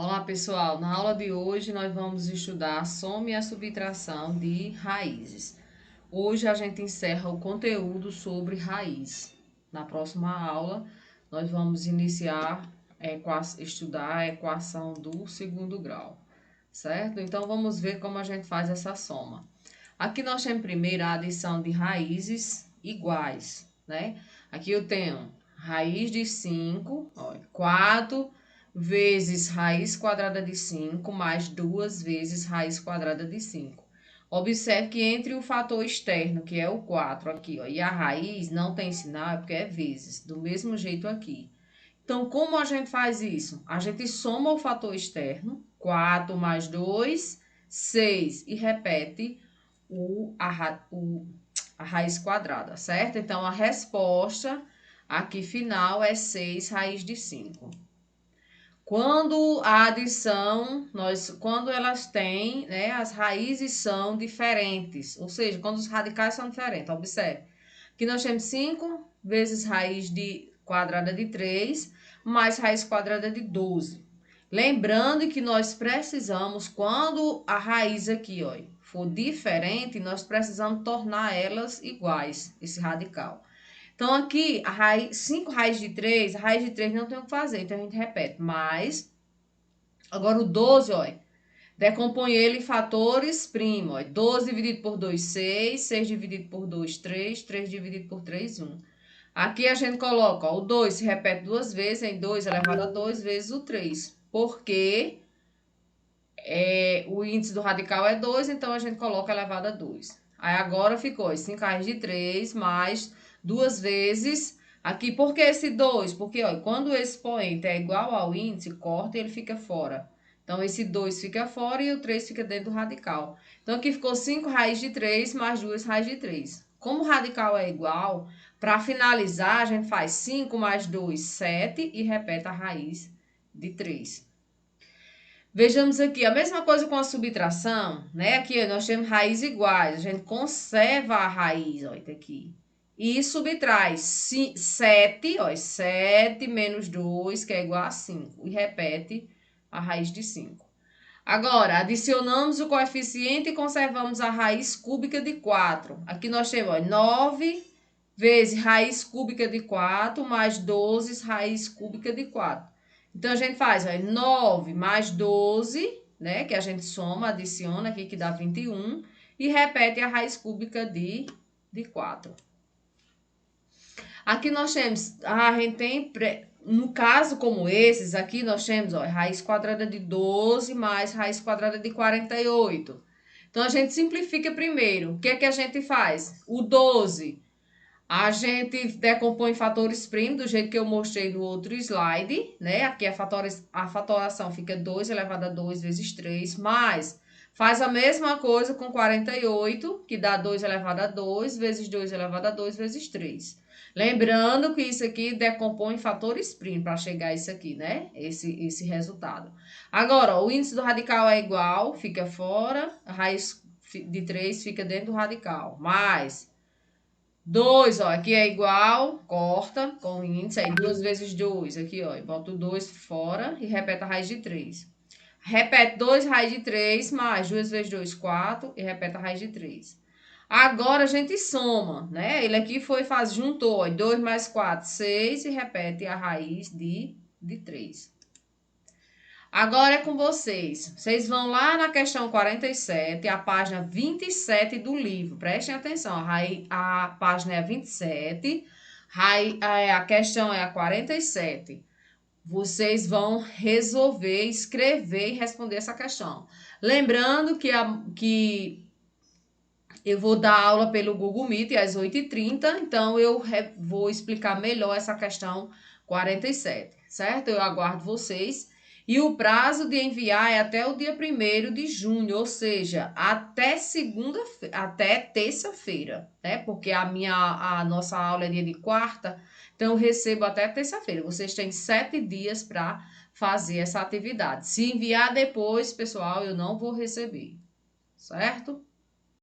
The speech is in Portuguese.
Olá, pessoal. Na aula de hoje nós vamos estudar a soma e a subtração de raízes. Hoje a gente encerra o conteúdo sobre raiz. Na próxima aula nós vamos iniciar estudar a equação do segundo grau, certo? Então vamos ver como a gente faz essa soma. Aqui nós temos primeiro a adição de raízes iguais, né? Aqui eu tenho raiz de 5, 4 vezes raiz quadrada de 5 mais 2 vezes raiz quadrada de 5. Observe que entre o fator externo, que é o 4 aqui, ó, e a raiz não tem sinal, é porque é vezes, do mesmo jeito aqui. Então, como a gente faz isso? A gente soma o fator externo, 4 mais 2, 6, e repete a raiz quadrada, certo? Então, a resposta aqui final é 6 raiz de 5. Quando a adição, quando elas têm, né, as raízes são diferentes, ou seja, quando os radicais são diferentes, observe. Aqui nós temos 5 vezes raiz quadrada de 3, mais raiz quadrada de 12. Lembrando que nós precisamos, quando a raiz aqui, ó, for diferente, nós precisamos tornar elas iguais, esse radical. Então, aqui, 5 raiz de 3, a raiz de 3 não tem o que fazer, então a gente repete. Mas, agora o 12, ó, decompõe ele em fatores primo. Ó, 12 dividido por 2, 6. 6 dividido por 2, 3. 3 dividido por 3, 1. Aqui a gente coloca, ó, o 2 se repete duas vezes, em 2 elevado a 2 vezes o 3. Porque o índice do radical é 2, então a gente coloca elevado a 2. Aí agora ficou 5 raiz de 3 mais 2 vezes. Aqui, por que esse 2? Porque, ó, quando o expoente é igual ao índice, corta e ele fica fora. Então, esse 2 fica fora e o 3 fica dentro do radical. Então, aqui ficou 5 raiz de 3 mais 2 raiz de 3. Como o radical é igual, para finalizar, a gente faz 5 mais 2, 7 e repete a raiz de 3. Vejamos aqui, a mesma coisa com a subtração, né? Aqui nós temos raízes iguais, a gente conserva a raiz, ó, tá aqui. E subtrai 7, ó, 7 menos 2, que é igual a 5. E repete a raiz de 5. Agora, adicionamos o coeficiente e conservamos a raiz cúbica de 4. Aqui nós temos, ó, 9 vezes raiz cúbica de 4 mais 12 raiz cúbica de 4. Então, a gente faz, ó, 9 mais 12, né? Que a gente soma, adiciona aqui, que dá 21. E repete a raiz cúbica de 4. Aqui nós temos, a gente tem, no caso como esses, aqui nós temos, ó, raiz quadrada de 12 mais raiz quadrada de 48. Então, a gente simplifica primeiro. O que é que a gente faz? O 12... A gente decompõe fatores primos, do jeito que eu mostrei no outro slide, né? Aqui a fatoração fica 2 elevado a 2 vezes 3, mas faz a mesma coisa com 48, que dá 2 elevado a 2 vezes 2 elevado a 2 vezes 3. Lembrando que isso aqui decompõe fatores primos para chegar a isso aqui, né? Esse resultado. Agora, ó, o índice do radical é igual, fica fora, a raiz de 3 fica dentro do radical, mais 2, ó, aqui é igual, corta com o índice, aí 2 vezes 2, aqui, ó, e boto 2 fora e repete a raiz de 3. Repete 2 raiz de 3 mais 2 vezes 2, 4 e repete a raiz de 3. Agora a gente soma, né? Ele aqui juntou, ó, 2 mais 4, 6 e repete a raiz de 3. Agora é com vocês. Vocês vão lá na questão 47, a página 27 do livro. Prestem atenção, a página é 27, a questão é a 47. Vocês vão resolver, escrever e responder essa questão. Lembrando que eu vou dar aula pelo Google Meet às 8h30, então eu vou explicar melhor essa questão 47, certo? Eu aguardo vocês. E o prazo de enviar é até o dia 1º de junho, ou seja, até terça-feira, né? Porque a nossa aula é dia de quarta, então eu recebo até terça-feira. Vocês têm 7 dias para fazer essa atividade. Se enviar depois, pessoal, eu não vou receber, certo?